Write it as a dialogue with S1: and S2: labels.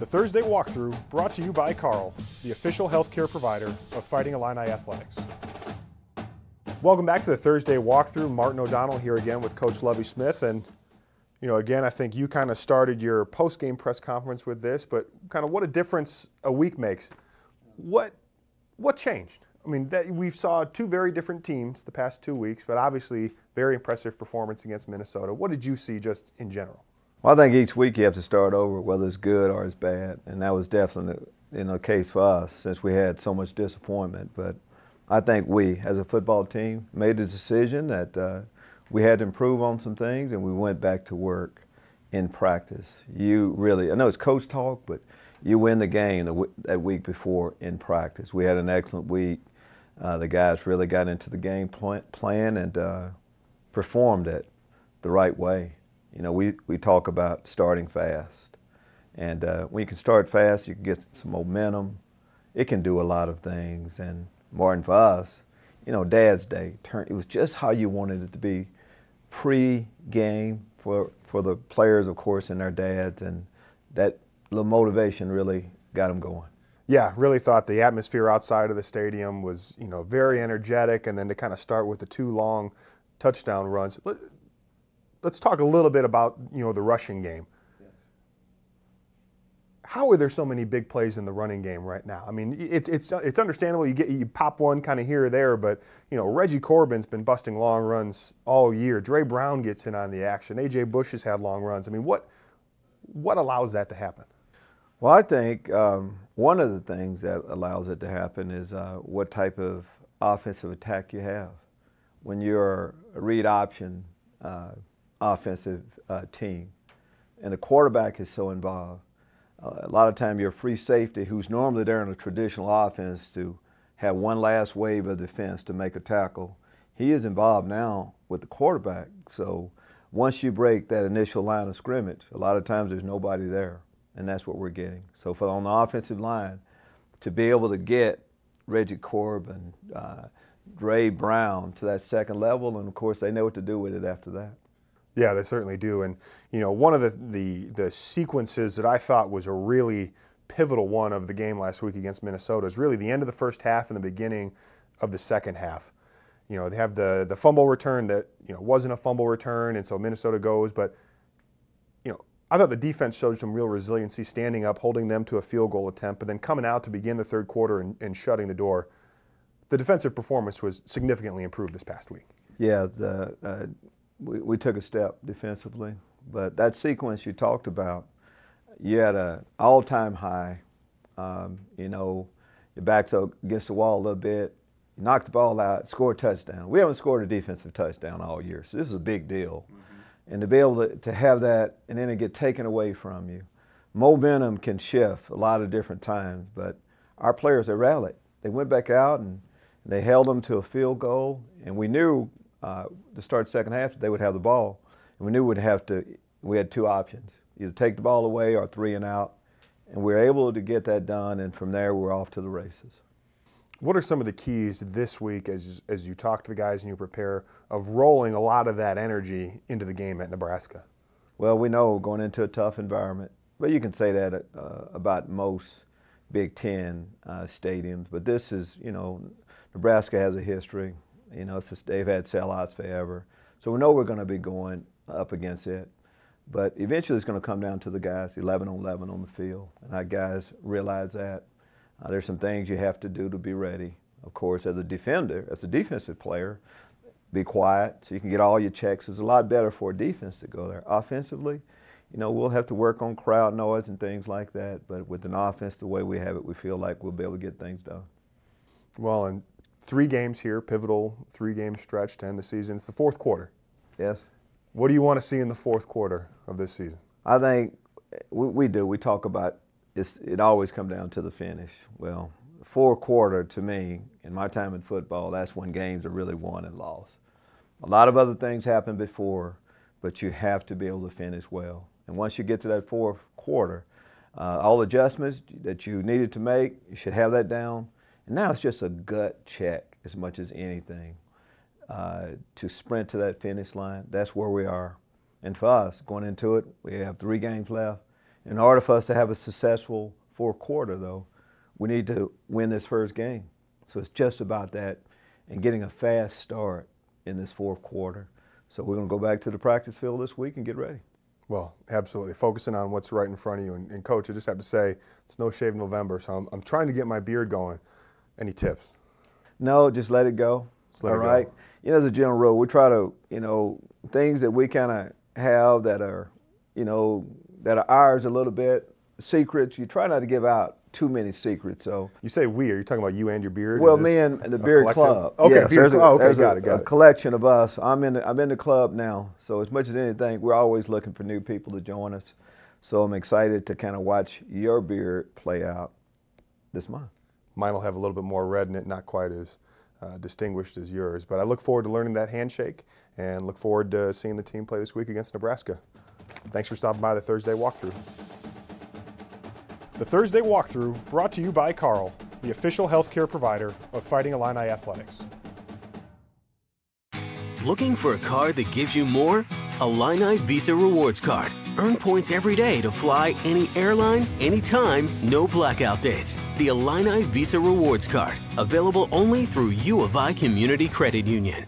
S1: The Thursday Walkthrough brought to you by Carle, the official healthcare provider of Fighting Illini Athletics. Welcome back to the Thursday Walkthrough. Martin O'Donnell here again with Coach Lovie Smith. And, you know, again, I think you kind of started your post-game press conference with this, but kind of what a difference a week makes. What changed? I mean, we saw two very different teams the past 2 weeks, but obviously very impressive performance against Minnesota. What did you see just in general?
S2: Well, I think each week you have to start over, whether it's good or it's bad, and that was definitely the case for us since we had so much disappointment. But I think we, as a football team, made the decision that we had to improve on some things, and we went back to work in practice. You really, I know it's coach talk, but you win the game that week before in practice. We had an excellent week. The guys really got into the game plan and performed it the right way. You know, we talk about starting fast. And when you can start fast, you can get some momentum. It can do a lot of things. And Martin, for us, you know, Dad's Day, it was just how you wanted it to be pre-game for the players, of course, and their dads. And that little motivation really got them going.
S1: Yeah, really thought the atmosphere outside of the stadium was, you know, very energetic, and then to kind of start with the two long touchdown runs. Let's talk a little bit about, you know, the rushing game. How are there so many big plays in the running game right now? I mean, it's understandable. You pop one kind of here or there, but you know, Reggie Corbin's been busting long runs all year. Dre Brown gets in on the action. A.J. Bush has had long runs. I mean, what allows that to happen?
S2: Well, I think one of the things that allows it to happen is what type of offensive attack you have. When you're a read option offensive team and the quarterback is so involved, a lot of time your free safety, who's normally there in a traditional offense to have one last wave of defense to make a tackle, he is involved now with the quarterback. So once you break that initial line of scrimmage, a lot of times there's nobody there. And that's what we're getting. So on the offensive line, to be able to get Reggie Corbin, Dre Brown to that second level, and of course they know what to do with it after that.
S1: Yeah, they certainly do. And you know, one of the sequences that I thought was a really pivotal one of the game last week against Minnesota is really the end of the first half and the beginning of the second half. You know, they have the fumble return that, you know, wasn't a fumble return, and so Minnesota goes, but I thought the defense showed some real resiliency, standing up, holding them to a field goal attempt, but then coming out to begin the third quarter and shutting the door. The defensive performance was significantly improved this past week. Yeah,
S2: we took a step defensively, but that sequence you talked about, you had an all-time high. You know, your back's up against the wall a little bit, you knocked the ball out, scored a touchdown. We haven't scored a defensive touchdown all year, so this is a big deal. Mm-hmm. And to be able to have that and then it get taken away from you. Momentum can shift a lot of different times, but our players, they rallied. They went back out and they held them to a field goal, and we knew to start second half they would have the ball. And we knew we had two options, either take the ball away or 3 and out, and we were able to get that done, and from there we're off to the races.
S1: What are some of the keys this week as you talk to the guys and you prepare of rolling a lot of that energy into the game at Nebraska?
S2: Well, we know we're going into a tough environment, but you can say that about most Big Ten stadiums. But this is, you know, Nebraska has a history. You know, they've had sellouts forever. So we know we're going to be going up against it. But eventually it's going to come down to the guys, 11 on 11 on the field. And our guys realize that. There's some things you have to do to be ready. Of course, as a defender, as a defensive player, be quiet so you can get all your checks. It's a lot better for a defense to go there. Offensively, you know, we'll have to work on crowd noise and things like that. But with an offense the way we have it, we feel like we'll be able to get things done.
S1: Well, and 3 games here, pivotal 3-game stretch to end the season. It's the fourth quarter.
S2: Yes.
S1: What do you want to see in the fourth quarter of this season?
S2: I think we do. We talk about it always comes down to the finish. Well, fourth quarter, to me, in my time in football, that's when games are really won and lost. A lot of other things happen before, but you have to be able to finish well. And once you get to that fourth quarter, all adjustments that you needed to make, you should have that down. And now it's just a gut check as much as anything. To sprint to that finish line, that's where we are. And for us, going into it, we have 3 games left. In order for us to have a successful fourth quarter, though, we need to win this first game. So it's just about that and getting a fast start in this fourth quarter. So we're going to go back to the practice field this week and get ready.
S1: Well, absolutely. Focusing on what's right in front of you. And Coach, I just have to say, it's No Shave November, so I'm trying to get my beard going. Any tips?
S2: No, just let it go.
S1: Let it
S2: all right?
S1: go.
S2: You know, as a general rule, we try to, things that we kind of have that are, that are ours a little bit, secrets, you try not to give out too many secrets. So
S1: you say we, are you talking about you and your beard?
S2: Well, me and the Beard Club.
S1: Okay,
S2: yes,
S1: Beard Club. Okay, got
S2: a
S1: it.
S2: collection of us. I'm in the club now. So as much as anything, we're always looking for new people to join us. So I'm excited to kind of watch your beard play out this month.
S1: Mine will have a little bit more red in it, not quite as distinguished as yours. But I look forward to learning that handshake and look forward to seeing the team play this week against Nebraska. Thanks for stopping by the Thursday Walkthrough. The Thursday Walkthrough brought to you by Carle, the official healthcare provider of Fighting Illini Athletics.
S3: Looking for a card that gives you more? Illini Visa Rewards Card. Earn points every day to fly any airline, anytime, no blackout dates. The Illini Visa Rewards Card. Available only through U of I Community Credit Union.